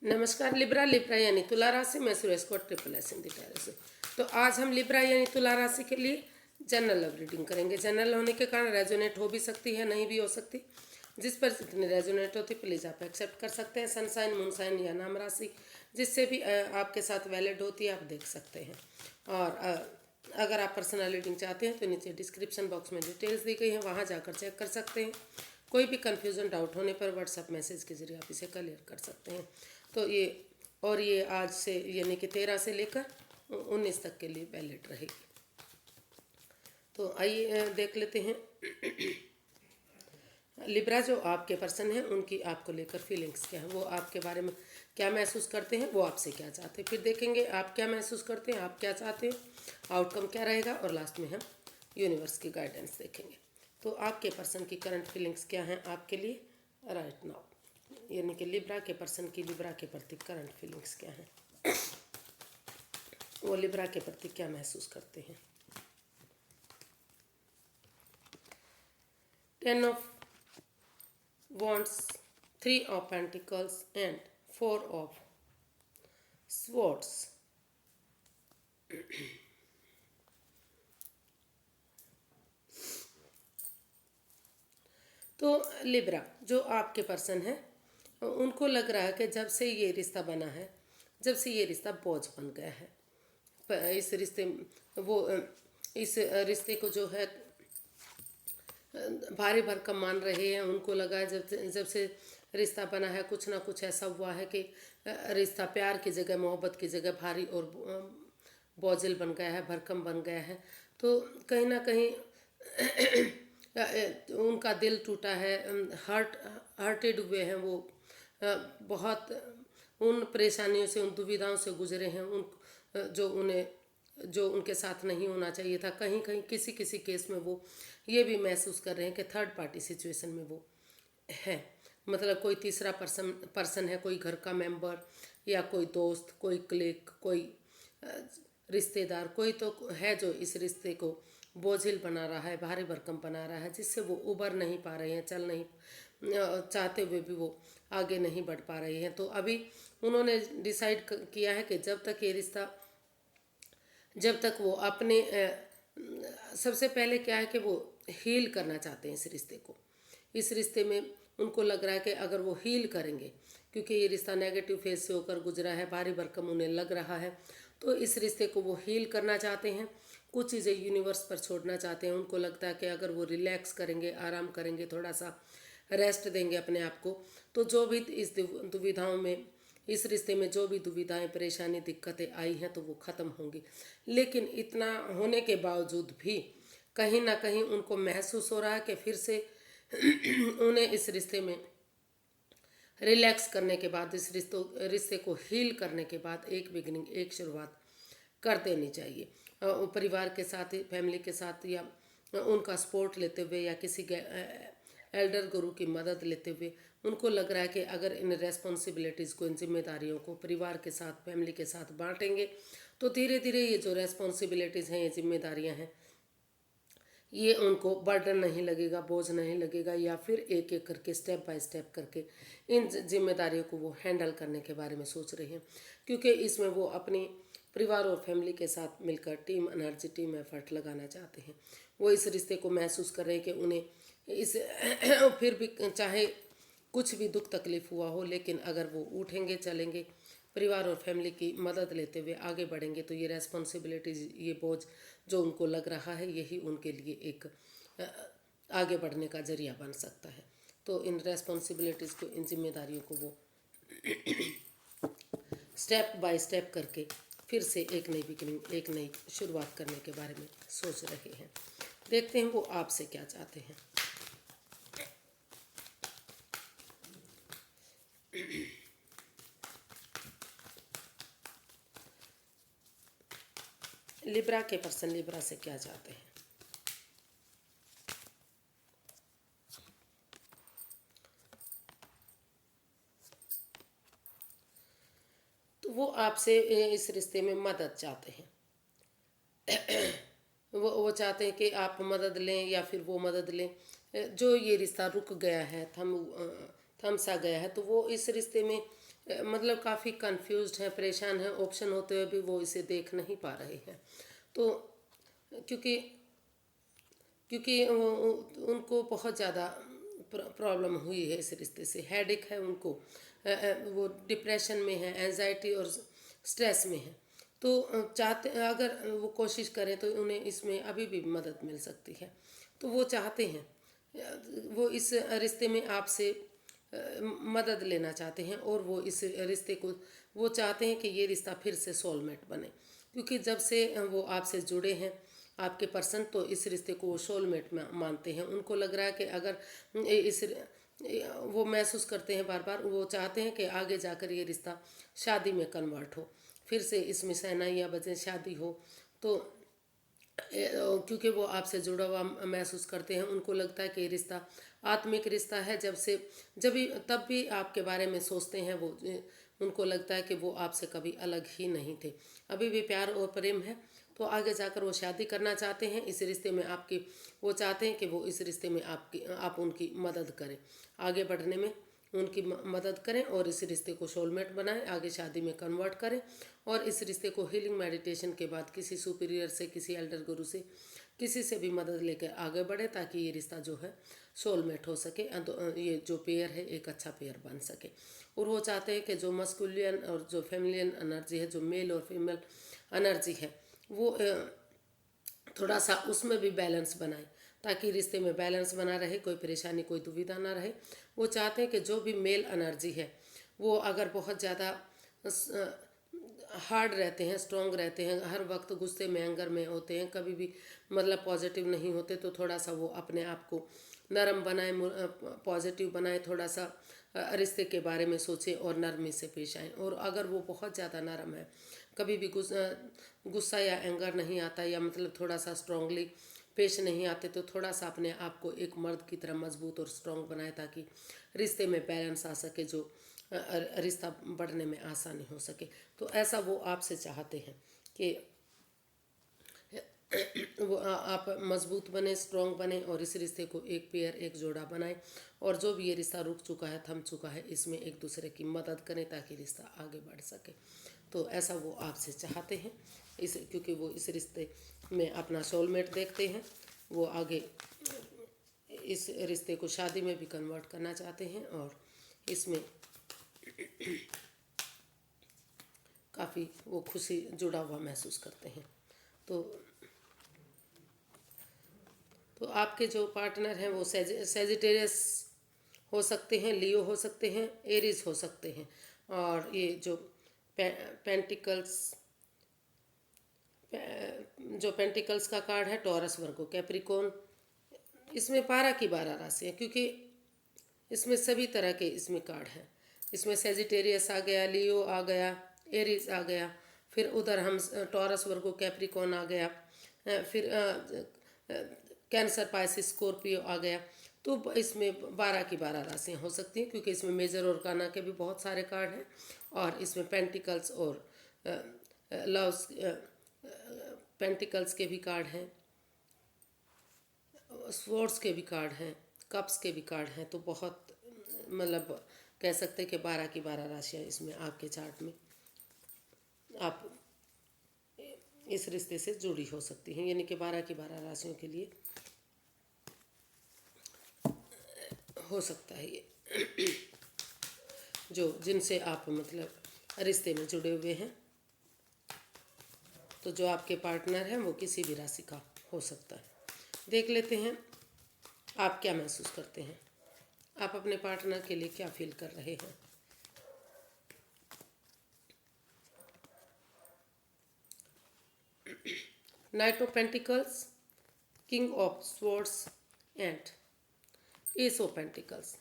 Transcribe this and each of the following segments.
नमस्कार Libra Libra यानी तुला राशि में सुरेश को ट्रिपल एस हिंदी टेरेस से। तो आज हम लिब्रा यानी तुला राशि के लिए जनरल लव रीडिंग करेंगे। जनरल होने के कारण रेजोनेट हो भी सकती है, नहीं भी हो सकती। जिस पर जितनी रेजोनेट होती प्लीज़ आप एक्सेप्ट कर सकते हैं। सनसाइन, मूनसाइन या नाम राशि जिससे भी आपके साथ वैलिड होती है आप देख सकते हैं। और अगर आप पर्सनल रीडिंग चाहते हैं तो नीचे डिस्क्रिप्शन बॉक्स में डिटेल्स दी गई हैं, वहाँ जाकर चेक कर सकते हैं। कोई भी कन्फ्यूज़न डाउट होने पर व्हाट्सएप मैसेज के जरिए आप इसे क्लियर कर सकते हैं। तो ये आज से यानी कि 13 से लेकर 19 तक के लिए वैलिड रहेगी। तो आइए देख लेते हैं लिब्रा जो आपके पर्सन हैं उनकी आपको लेकर फीलिंग्स क्या है, वो आपके बारे में क्या महसूस करते हैं, वो आपसे क्या चाहते हैं। फिर देखेंगे आप क्या महसूस करते हैं, आप क्या चाहते हैं, आउटकम क्या रहेगा, और लास्ट में हम यूनिवर्स की गाइडेंस देखेंगे। तो आपके पर्सन की करंट फीलिंग्स क्या हैं आपके लिए राइट नाउ, यानी कि लिब्रा के पर्सन की लिब्रा के प्रति करंट फीलिंग्स क्या हैं, वो लिब्रा के प्रति क्या महसूस करते हैं। 10 of Wands, 3 of Pentacles and 4 of Swords. तो लिब्रा जो आपके पर्सन है उनको लग रहा है कि जब से ये रिश्ता बना है, जब से ये रिश्ता बोझ बन गया है, इस रिश्ते वो इस रिश्ते को जो है भारी भरकम मान रहे हैं। उनको लगा है जब से रिश्ता बना है कुछ ना कुछ ऐसा हुआ है कि रिश्ता प्यार की जगह, मोहब्बत की जगह भारी और बोझिल बन गया है, भरकम बन गया है। तो कहीं ना कहीं उनका दिल टूटा है, हर्टेड हुए हैं वो, बहुत उन परेशानियों से, उन दुविधाओं से गुजरे हैं, जो उनके साथ नहीं होना चाहिए था। कहीं कहीं किसी किसी केस में वो ये भी महसूस कर रहे हैं कि थर्ड पार्टी सिचुएशन में वो है, मतलब कोई तीसरा पर्सन है, कोई घर का मेंबर या कोई दोस्त, कोई क्लिक, कोई रिश्तेदार, कोई तो है जो इस रिश्ते को बोझिल बना रहा है, भारी भरकम बना रहा है, जिससे वो उबर नहीं पा रहे हैं, चल नहीं चाहते हुए भी वो आगे नहीं बढ़ पा रहे हैं। तो अभी उन्होंने डिसाइड किया है कि जब तक वो अपने सबसे पहले क्या है कि वो हील करना चाहते हैं इस रिश्ते को। इस रिश्ते में उनको लग रहा है कि अगर वो हील करेंगे, क्योंकि ये रिश्ता नेगेटिव फेज से होकर गुजरा है, भारी भरकम उन्हें लग रहा है, तो इस रिश्ते को वो हील करना चाहते हैं। कुछ चीज़ें यूनिवर्स पर छोड़ना चाहते हैं। उनको लगता है कि अगर वो रिलैक्स करेंगे, आराम करेंगे, थोड़ा सा रेस्ट देंगे अपने आप को, तो जो भी इस दुविधाओं में, इस रिश्ते में जो भी दुविधाएं, परेशानी, दिक्कतें आई हैं तो वो ख़त्म होंगी। लेकिन इतना होने के बावजूद भी कहीं ना कहीं उनको महसूस हो रहा है कि फिर से उन्हें इस रिश्ते में रिलैक्स करने के बाद, इस रिश्ते को हील करने के बाद एक बिगनिंग, एक शुरुआत कर देनी चाहिए। परिवार के साथ, फैमिली के साथ, या उनका सपोर्ट लेते हुए, या किसी एल्डर गुरु की मदद लेते हुए उनको लग रहा है कि अगर इन रेस्पॉन्सिबिलिटीज़ को, इन जिम्मेदारियों को परिवार के साथ, फैमिली के साथ बांटेंगे तो धीरे धीरे ये जो रेस्पॉन्सिबिलिटीज़ हैं, ये जिम्मेदारियां हैं, ये उनको बर्डन नहीं लगेगा, बोझ नहीं लगेगा, या फिर एक एक करके, स्टेप बाय स्टेप करके इन जिम्मेदारियों को वो हैंडल करने के बारे में सोच रहे हैं। क्योंकि इसमें वो अपनी परिवार और फैमिली के साथ मिलकर टीम एनर्जी, टीम एफर्ट लगाना चाहते हैं। वो इस रिश्ते को महसूस कर रहे हैं कि उन्हें इस फिर भी चाहे कुछ भी दुख तकलीफ हुआ हो, लेकिन अगर वो उठेंगे, चलेंगे, परिवार और फैमिली की मदद लेते हुए आगे बढ़ेंगे तो ये रेस्पॉन्सिबिलिटीज, ये बोझ जो उनको लग रहा है, यही उनके लिए एक आगे बढ़ने का जरिया बन सकता है। तो इन रेस्पॉन्सिबिलिटीज़ को, इन जिम्मेदारियों को वो स्टेप बाय स्टेप करके फिर से एक नई बिगिनिंग, एक नई शुरुआत करने के बारे में सोच रहे हैं। देखते हैं वो आपसे क्या चाहते हैं। लिब्रा के पर्सन लिब्रा से क्या चाहते हैं। तो वो आपसे इस रिश्ते में मदद चाहते हैं। वो चाहते हैं कि आप मदद लें या फिर वो मदद लें। जो ये रिश्ता रुक गया है, थम सा गया है, तो वो इस रिश्ते में मतलब काफ़ी कंफ्यूज्ड हैं, परेशान हैं, ऑप्शन होते हुए भी वो इसे देख नहीं पा रहे हैं। तो क्योंकि क्योंकि उनको बहुत ज़्यादा प्रॉब्लम हुई है इस रिश्ते से, हेडेक है उनको, वो डिप्रेशन में है, एंजाइटी और स्ट्रेस में है। तो चाहते अगर वो कोशिश करें तो उन्हें इसमें अभी भी मदद मिल सकती है। तो वो चाहते हैं, वो इस रिश्ते में आपसे मदद लेना चाहते हैं, और वो इस रिश्ते को वो चाहते हैं कि ये रिश्ता फिर से सोलमेट बने, क्योंकि जब से वो आपसे जुड़े हैं आपके पर्सन, तो इस रिश्ते को वो सोलमेट में मानते हैं। उनको लग रहा है कि अगर इस वो महसूस करते हैं बार बार, वो चाहते हैं कि आगे जाकर ये रिश्ता शादी में कन्वर्ट हो, फिर से इसमें शहनाइयाँ बजें, शादी हो। तो क्योंकि वो आपसे जुड़ा हुआ महसूस करते हैं, उनको लगता है कि ये रिश्ता आत्मिक रिश्ता है। जब भी तब भी आपके बारे में सोचते हैं वो, उनको लगता है कि वो आपसे कभी अलग ही नहीं थे, अभी भी प्यार और प्रेम है। तो आगे जाकर वो शादी करना चाहते हैं इस रिश्ते में आपकी, वो चाहते हैं कि वो इस रिश्ते में आप उनकी मदद करें, आगे बढ़ने में उनकी मदद करें, और इस रिश्ते को सोलमेट बनाएं, आगे शादी में कन्वर्ट करें, और इस रिश्ते को हीलिंग मेडिटेशन के बाद किसी सुपीरियर से, किसी एल्डर गुरु से, किसी से भी मदद लेकर आगे बढ़े, ताकि ये रिश्ता जो है सोलमेट हो सके, ये जो पेयर है एक अच्छा पेयर बन सके। और वो चाहते हैं कि जो मस्कुलियन और जो फेमिलियन एनर्जी है, जो मेल और फीमेल एनर्जी है, वो थोड़ा सा उसमें भी बैलेंस बनाए, ताकि रिश्ते में बैलेंस बना रहे, कोई परेशानी, कोई दुविधा ना रहे। वो चाहते हैं कि जो भी मेल एनर्जी है वो अगर बहुत ज़्यादा हार्ड रहते हैं, स्ट्रॉन्ग रहते हैं, हर वक्त गुस्से में, एंगर में होते हैं, कभी भी मतलब पॉजिटिव नहीं होते, तो थोड़ा सा वो अपने आप को नरम बनाए, पॉजिटिव बनाए, थोड़ा सा रिश्ते के बारे में सोचें और नरमी से पेश आएँ। और अगर वो बहुत ज़्यादा नरम है, कभी भी गुस्सा या एंगर नहीं आता, या मतलब थोड़ा सा स्ट्रांगली पेश नहीं आते, तो थोड़ा सा अपने आप को एक मर्द की तरह मजबूत और स्ट्रांग बनाए, ताकि रिश्ते में बैलेंस आ सके, जो रिश्ता बढ़ने में आसानी हो सके। तो ऐसा वो आपसे चाहते हैं कि वो आप मजबूत बने, स्ट्रांग बने, और इस रिश्ते को एक पेयर, एक जोड़ा बनाए, और जो भी ये रिश्ता रुक चुका है, थम चुका है, इसमें एक दूसरे की मदद करें, ताकि रिश्ता आगे बढ़ सके। तो ऐसा वो आपसे चाहते हैं, क्योंकि वो इस रिश्ते में अपना सोलमेट देखते हैं। वो आगे इस रिश्ते को शादी में भी कन्वर्ट करना चाहते हैं, और इसमें काफ़ी वो खुशी, जुड़ा हुआ महसूस करते हैं। तो तो आपके जो पार्टनर हैं वो सेजिटेरियस हो सकते हैं, लियो हो सकते हैं, एरीज हो सकते हैं, और ये जो पेंटिकल्स जो पेंटिकल्स का कार्ड है, टॉरस, वर्गो, कैप्रिकॉन, इसमें 12 की 12 राशि है, क्योंकि इसमें सभी तरह के इसमें कार्ड हैं। इसमें सेजिटेरियस आ गया, लियो आ गया, एरीज आ गया, फिर उधर हम टॉरस, वर्गो, कैप्रिकॉन आ गया, फिर कैंसर, पाइसिस, स्कॉर्पियो आ गया। तो इसमें 12 की 12 राशियाँ हो सकती हैं, क्योंकि इसमें मेजर और काना के भी बहुत सारे कार्ड हैं, और इसमें पेंटिकल्स और लव्स, पेंटिकल्स के भी कार्ड हैं, स्वॉर्ड्स के भी कार्ड हैं, कप्स के भी कार्ड हैं। तो बहुत मतलब कह सकते हैं कि 12 की 12 राशियाँ इसमें आपके चार्ट में आप इस रिश्ते से जुड़ी हो सकती हैं, यानी कि 12 की 12 राशियों के लिए हो सकता है ये, जो जिनसे आप मतलब रिश्ते में जुड़े हुए हैं। तो जो आपके पार्टनर हैं वो किसी भी राशि का हो सकता है। देख लेते हैं आप क्या महसूस करते हैं, आप अपने पार्टनर के लिए क्या फील कर रहे हैं। Night of pentacles, king of swords and S of pentacles.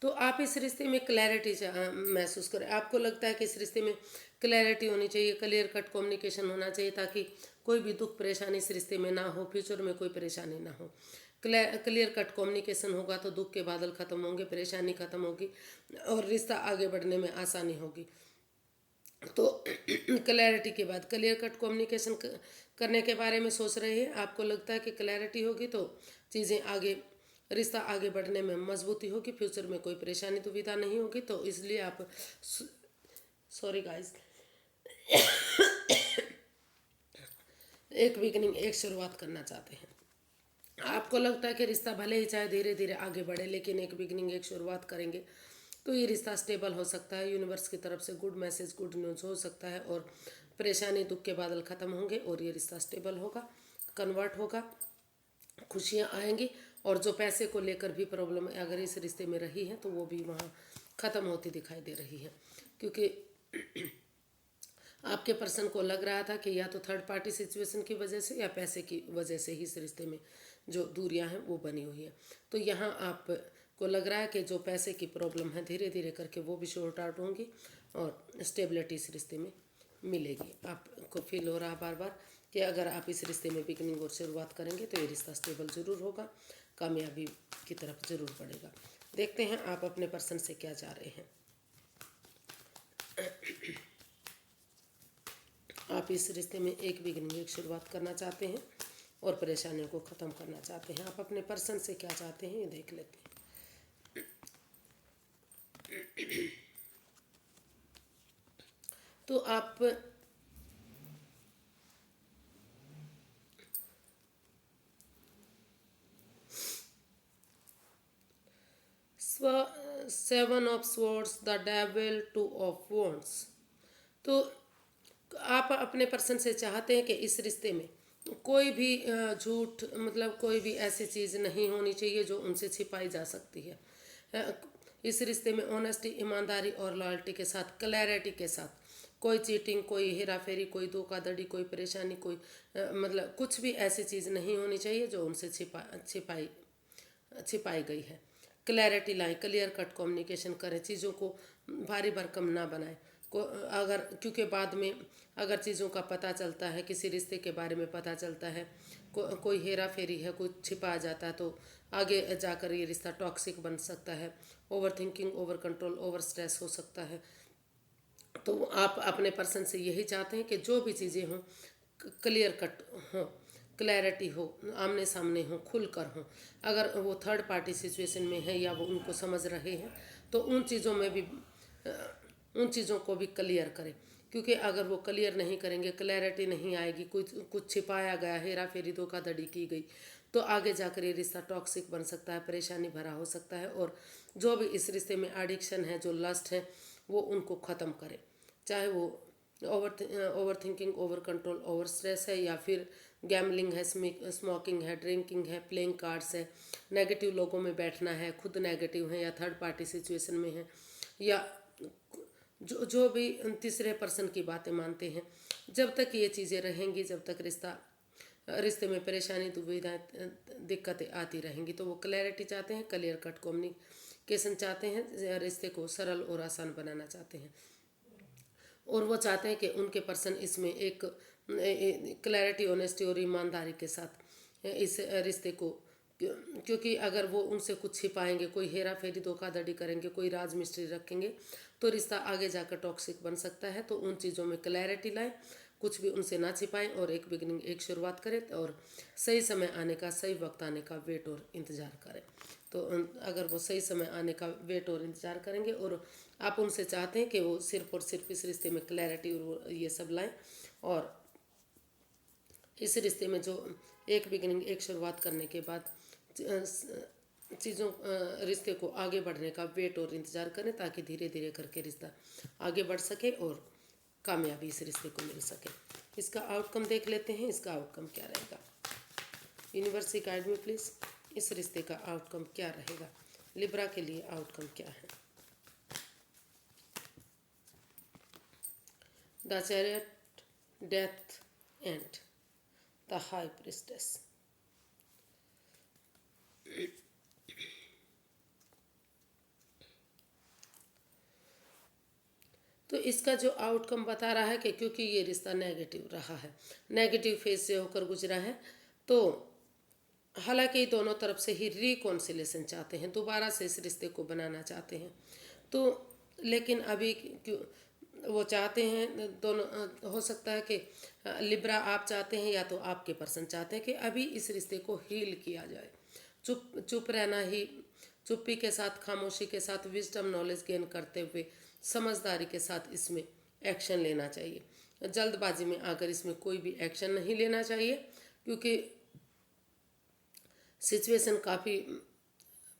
तो आप इस रिश्ते में क्लैरिटी महसूस करें, आपको लगता है कि इस रिश्ते में क्लैरिटी होनी चाहिए, क्लियर कट कम्युनिकेशन होना चाहिए, ताकि कोई भी दुख परेशानी इस रिश्ते में ना हो, फ्यूचर में कोई परेशानी ना हो। क्लियर कट कम्युनिकेशन होगा तो दुख के बादल खत्म होंगे, परेशानी खत्म होगी, और रिश्ता आगे बढ़ने में आसानी होगी। तो क्लैरिटी के बाद क्लियर कट कम्युनिकेशन करने के बारे में सोच रहे हैं, आपको लगता है कि क्लैरिटी होगी तो चीज़ें आगे रिश्ता आगे बढ़ने में मजबूती होगी, फ्यूचर में कोई परेशानी दुविधा नहीं होगी। तो इसलिए आप, सॉरी गाइस, एक बिगनिंग, एक शुरुआत करना चाहते हैं। आपको लगता है कि रिश्ता भले ही चाहे धीरे धीरे आगे बढ़े, लेकिन एक बिगनिंग, एक शुरुआत करेंगे तो ये रिश्ता स्टेबल हो सकता है। यूनिवर्स की तरफ से गुड मैसेज, गुड न्यूज़ हो सकता है और परेशानी दुख के बादल ख़त्म होंगे और ये रिश्ता स्टेबल होगा, कन्वर्ट होगा, खुशियाँ आएंगी। और जो पैसे को लेकर भी प्रॉब्लम अगर इस रिश्ते में रही है तो वो भी वहाँ ख़त्म होती दिखाई दे रही है, क्योंकि आपके पर्सन को लग रहा था कि या तो थर्ड पार्टी सिचुएशन की वजह से या पैसे की वजह से ही इस रिश्ते में जो दूरियां हैं वो बनी हुई है। तो यहाँ आपको लग रहा है कि जो पैसे की प्रॉब्लम है धीरे धीरे करके वो भी शॉर्ट आउट होंगी और स्टेबिलिटी इस रिश्ते में मिलेगी। आपको फील हो रहा बार बार कि अगर आप इस रिश्ते में बिगनिंग और शुरुआत करेंगे तो ये रिश्ता स्टेबल ज़रूर होगा, कामयाबी की तरफ ज़रूर बढ़ेगा। देखते हैं आप अपने पर्सन से क्या चाह रहे हैं। आप इस रिश्ते में एक बिगनिंग, एक शुरुआत करना चाहते हैं और परेशानियों को ख़त्म करना चाहते हैं। आप अपने पर्सन से क्या चाहते हैं ये देख लेते हैं। तो आप seven of swords, the devil, two of wands. तो आप अपने पर्सन से चाहते हैं कि इस रिश्ते में कोई भी झूठ, मतलब कोई भी ऐसी चीज़ नहीं होनी चाहिए जो उनसे छिपाई जा सकती है। इस रिश्ते में ऑनेस्टी, ईमानदारी और लॉयल्टी के साथ, क्लैरिटी के साथ, कोई चीटिंग, कोई हेरा फेरी, कोई धोखाधड़ी, कोई परेशानी, कोई मतलब कुछ भी ऐसी चीज़ नहीं होनी चाहिए जो उनसे छिपाई छिपाई गई है। क्लैरिटी लाएं, क्लियर कट कम्युनिकेशन करें, चीज़ों को भारी भरकम ना बनाएं। को अगर, क्योंकि बाद में अगर चीज़ों का पता चलता है, किसी रिश्ते के बारे में पता चलता है, कोई हेरा फेरी है, कोई छिपा जाता है, तो आगे जाकर ये रिश्ता टॉक्सिक बन सकता है। Over thinking, over control, over stress हो सकता है। तो आप अपने पर्सन से यही चाहते हैं कि जो भी चीज़ें हों क्लियर कट हों, क्लैरिटी हो, आमने सामने हो, खुल कर हो। अगर वो थर्ड पार्टी सिचुएशन में है या वो उनको समझ रहे हैं तो उन चीज़ों में भी उन चीज़ों को भी क्लियर करें, क्योंकि अगर वो क्लियर नहीं करेंगे, क्लैरिटी नहीं आएगी, कुछ कुछ छिपाया गया, हेरा फेरी, धोखाधड़ी की गई, तो आगे जाकर ये रिश्ता टॉक्सिक बन सकता है, परेशानी भरा हो सकता है। और जो भी इस रिश्ते में एडिक्शन है, जो लस्ट है, वो उनको ख़त्म करे, चाहे वो over thinking, over control, over stress है, या फिर गैमलिंग है, स्मोकिंग है, ड्रिंकिंग है, प्लेइंग कार्ड्स है, नेगेटिव लोगों में बैठना है, खुद नेगेटिव है, या थर्ड पार्टी सिचुएशन में है, या जो भी तीसरे पर्सन की बातें मानते हैं। जब तक ये चीज़ें रहेंगी, जब तक रिश्ते में परेशानी, दुविधाएं, दिक्कतें आती रहेंगी, तो वो क्लैरिटी चाहते हैं, क्लियर कट कम्युनिकेशन चाहते हैं, रिश्ते को सरल और आसान बनाना चाहते हैं। और वो चाहते हैं कि उनके पर्सन इसमें एक क्लैरिटी, ऑनेस्टी और ईमानदारी के साथ इस रिश्ते को, क्योंकि अगर वो उनसे कुछ छिपाएंगे, कोई हेरा फेरी, धोखाधड़ी करेंगे, कोई राज मिस्ट्री रखेंगे, तो रिश्ता आगे जाकर टॉक्सिक बन सकता है। तो उन चीज़ों में क्लैरिटी लाएं, कुछ भी उनसे ना छिपाएं और एक बिगनिंग, एक शुरुआत करें और सही समय आने का, सही वक्त आने का वेट और इंतज़ार करें। तो अगर वो सही समय आने का वेट और इंतज़ार करेंगे और आप उनसे चाहते हैं कि वो सिर्फ और सिर्फ इस रिश्ते में क्लैरिटी और ये सब लाएं, और इस रिश्ते में जो एक बिगनिंग, एक शुरुआत करने के बाद चीज़ों रिश्ते को आगे बढ़ने का वेट और इंतज़ार करें, ताकि धीरे धीरे करके रिश्ता आगे बढ़ सके और कामयाबी इस रिश्ते को मिल सके। इसका आउटकम देख लेते हैं, इसका आउटकम क्या रहेगा। यूनिवर्स गाइड मी प्लीज़, इस रिश्ते का आउटकम क्या रहेगा, लिब्रा के लिए आउटकम क्या है। The chariot, death and the high priestess. तो इसका जो आउटकम बता रहा है कि क्योंकि ये रिश्ता नेगेटिव रहा है, नेगेटिव फेज से होकर गुजरा है, तो हालांकि दोनों तरफ से ही रिकॉन्सिलेशन चाहते हैं, दोबारा से इस रिश्ते को बनाना चाहते हैं। तो लेकिन अभी क्यों वो चाहते हैं, दोनों हो सकता है कि लिब्रा आप चाहते हैं या तो आपके पर्सन चाहते हैं कि अभी इस रिश्ते को हील किया जाए। चुप रहना ही, चुप्पी के साथ, खामोशी के साथ, विजडम नॉलेज गेन करते हुए समझदारी के साथ इसमें एक्शन लेना चाहिए। जल्दबाजी में आकर इसमें कोई भी एक्शन नहीं लेना चाहिए, क्योंकि सिचुएशन काफ़ी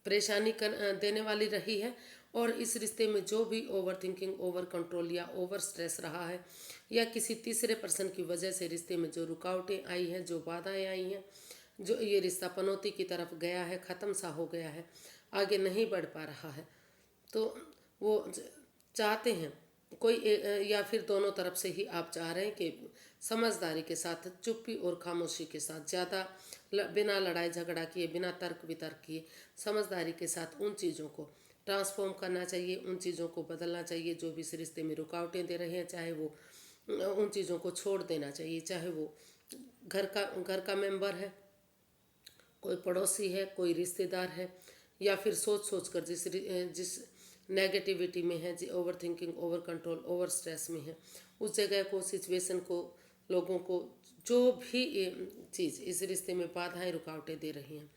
परेशानी देने वाली रही है। और इस रिश्ते में जो भी ओवर थिंकिंग, ओवर कंट्रोल या ओवर स्ट्रेस रहा है, या किसी तीसरे पर्सन की वजह से रिश्ते में जो रुकावटें आई हैं, जो बाधाएं आई हैं, जो ये रिश्ता पनौती की तरफ गया है, ख़त्म सा हो गया है, आगे नहीं बढ़ पा रहा है, तो वो चाहते हैं कोई या फिर दोनों तरफ से ही आप चाह रहे हैं कि समझदारी के साथ, चुप्पी और खामोशी के साथ, ज़्यादा बिना लड़ाई झगड़ा किए, बिना तर्क वितर्क किए, समझदारी के साथ उन चीज़ों को ट्रांसफॉर्म करना चाहिए, उन चीज़ों को बदलना चाहिए जो भी इस रिश्ते में रुकावटें दे रहे हैं। चाहे वो उन चीज़ों को छोड़ देना चाहिए, चाहे वो घर का मेंबर है, कोई पड़ोसी है, कोई रिश्तेदार है, या फिर सोच सोच कर जिस नेगेटिविटी में है, over thinking, over control, over stress में है, उस जगह को, सिचुएशन को, लोगों को, जो भी चीज़ इस रिश्ते में बाधाएं रुकावटें दे रही हैं,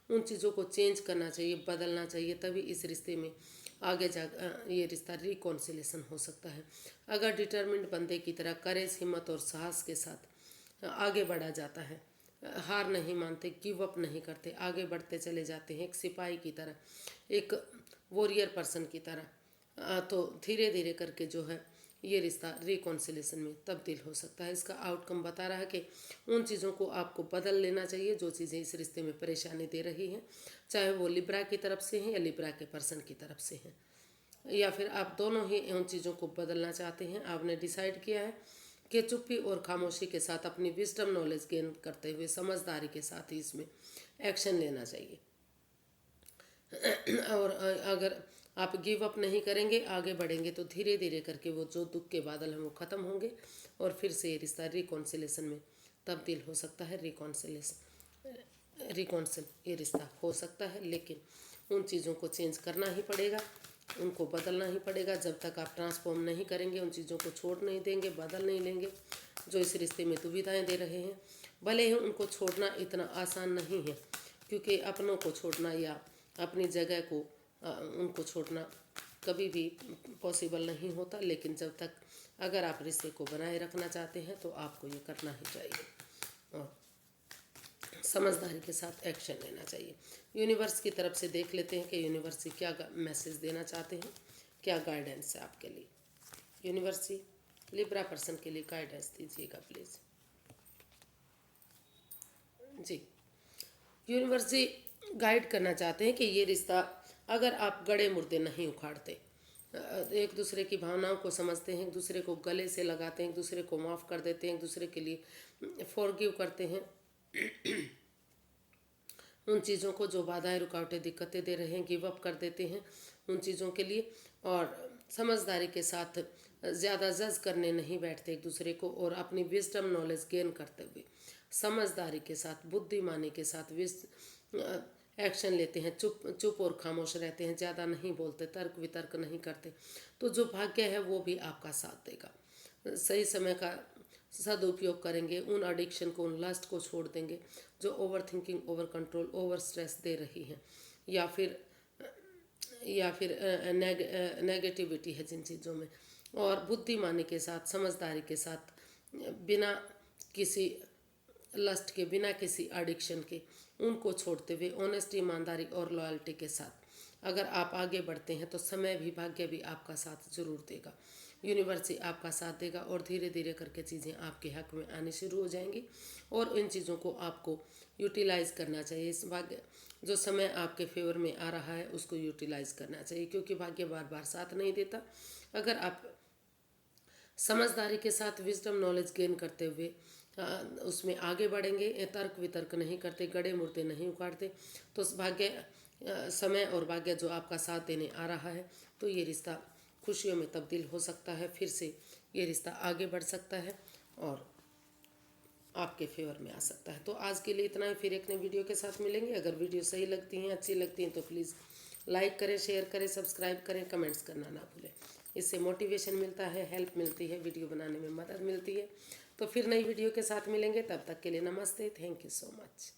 उन चीज़ों को चेंज करना चाहिए, बदलना चाहिए। तभी इस रिश्ते में आगे जा ये रिश्ता रिकॉन्सिलेशन हो सकता है। अगर डिटर्मिन्ड बंदे की तरह करेज, हिम्मत और साहस के साथ आगे बढ़ा जाता है, हार नहीं मानते, गिव अप नहीं करते, आगे बढ़ते चले जाते हैं, एक सिपाही की तरह, एक वॉरियर पर्सन की तरह, तो धीरे धीरे करके जो है ये रिश्ता रिकॉन्सिलेशन में तब्दील हो सकता है। इसका आउटकम बता रहा है कि उन चीज़ों को आपको बदल लेना चाहिए जो चीज़ें इस रिश्ते में परेशानी दे रही हैं, चाहे वो लिब्रा की तरफ से हैं या लिब्रा के पर्सन की तरफ से हैं, या फिर आप दोनों ही उन चीज़ों को बदलना चाहते हैं। आपने डिसाइड किया है कि चुप्पी और खामोशी के साथ, अपनी विजडम नॉलेज गेन करते हुए, समझदारी के साथ ही इसमें एक्शन लेना चाहिए। और अगर आप गिव अप नहीं करेंगे, आगे बढ़ेंगे, तो धीरे धीरे करके वो जो दुख के बादल हैं वो ख़त्म होंगे और फिर से ये रिश्ता रिकॉन्सिलेशन में तब्दील हो सकता है। रिकॉन्सिल ये रिश्ता हो सकता है, लेकिन उन चीज़ों को चेंज करना ही पड़ेगा, उनको बदलना ही पड़ेगा। जब तक आप ट्रांसफॉर्म नहीं करेंगे, उन चीज़ों को छोड़ नहीं देंगे, बदल नहीं लेंगे जो इस रिश्ते में दुविधाएं दे रहे हैं। भले ही उनको छोड़ना इतना आसान नहीं है, क्योंकि अपनों को छोड़ना या अपनी जगह को उनको छोड़ना कभी भी पॉसिबल नहीं होता, लेकिन जब तक अगर आप रिश्ते को बनाए रखना चाहते हैं तो आपको ये करना ही चाहिए और समझदारी के साथ एक्शन लेना चाहिए। यूनिवर्स की तरफ से देख लेते हैं कि यूनिवर्स क्या मैसेज देना चाहते हैं, क्या गाइडेंस है आपके लिए। यूनिवर्स लिब्रा पर्सन के लिए गाइडेंस दीजिएगा प्लीज़ जी। यूनिवर्स जी गाइड करना चाहते हैं कि ये रिश्ता, अगर आप गड़े मुर्दे नहीं उखाड़ते, एक दूसरे की भावनाओं को समझते हैं, एक दूसरे को गले से लगाते हैं, एक दूसरे को माफ़ कर देते हैं, एक दूसरे के लिए फॉरगिव करते हैं उन चीज़ों को जो बाधाएं, रुकावटें, दिक्कतें दे रहे हैं, गिव अप कर देते हैं उन चीज़ों के लिए, और समझदारी के साथ ज़्यादा जज करने नहीं बैठते एक दूसरे को, और अपनी विजडम नॉलेज गेन करते हुए समझदारी के साथ, बुद्धिमानी के साथ एक्शन लेते हैं, चुप और खामोश रहते हैं, ज़्यादा नहीं बोलते, तर्क वितर्क नहीं करते, तो जो भाग्य है वो भी आपका साथ देगा। सही समय का सदुपयोग करेंगे, उन एडिक्शन को, उन लस्ट को छोड़ देंगे जो over thinking, over control, over stress दे रही हैं, या फिर नेगेटिविटी है जिन चीज़ों में, और बुद्धिमानी के साथ, समझदारी के साथ, बिना किसी लस्ट के, बिना किसी एडिक्शन के, उनको छोड़ते हुए ऑनेस्टी, ईमानदारी और लॉयल्टी के साथ अगर आप आगे बढ़ते हैं तो समय भी, भाग्य भी आपका साथ जरूर देगा। यूनिवर्स ही आपका साथ देगा और धीरे धीरे करके चीज़ें आपके हक में आनी शुरू हो जाएंगी, और इन चीज़ों को आपको यूटिलाइज़ करना चाहिए। इस भाग्य जो समय आपके फेवर में आ रहा है उसको यूटिलाइज़ करना चाहिए, क्योंकि भाग्य बार बार साथ नहीं देता। अगर आप समझदारी के साथ विजडम नॉलेज गेन करते हुए उसमें आगे बढ़ेंगे, तर्क वितर्क नहीं करते, गड़े मुर्दे नहीं उखाड़ते, तो समय और भाग्य जो आपका साथ देने आ रहा है, तो ये रिश्ता खुशियों में तब्दील हो सकता है, फिर से ये रिश्ता आगे बढ़ सकता है और आपके फेवर में आ सकता है। तो आज के लिए इतना ही, फिर एक नई वीडियो के साथ मिलेंगे। अगर वीडियो सही लगती हैं, अच्छी लगती हैं, तो प्लीज़ लाइक करें, शेयर करें, सब्सक्राइब करें, कमेंट्स करना ना भूलें। इससे मोटिवेशन मिलता है, हेल्प मिलती है, वीडियो बनाने में मदद मिलती है। तो फिर नई वीडियो के साथ मिलेंगे, तब तक के लिए नमस्ते, थैंक यू सो मच।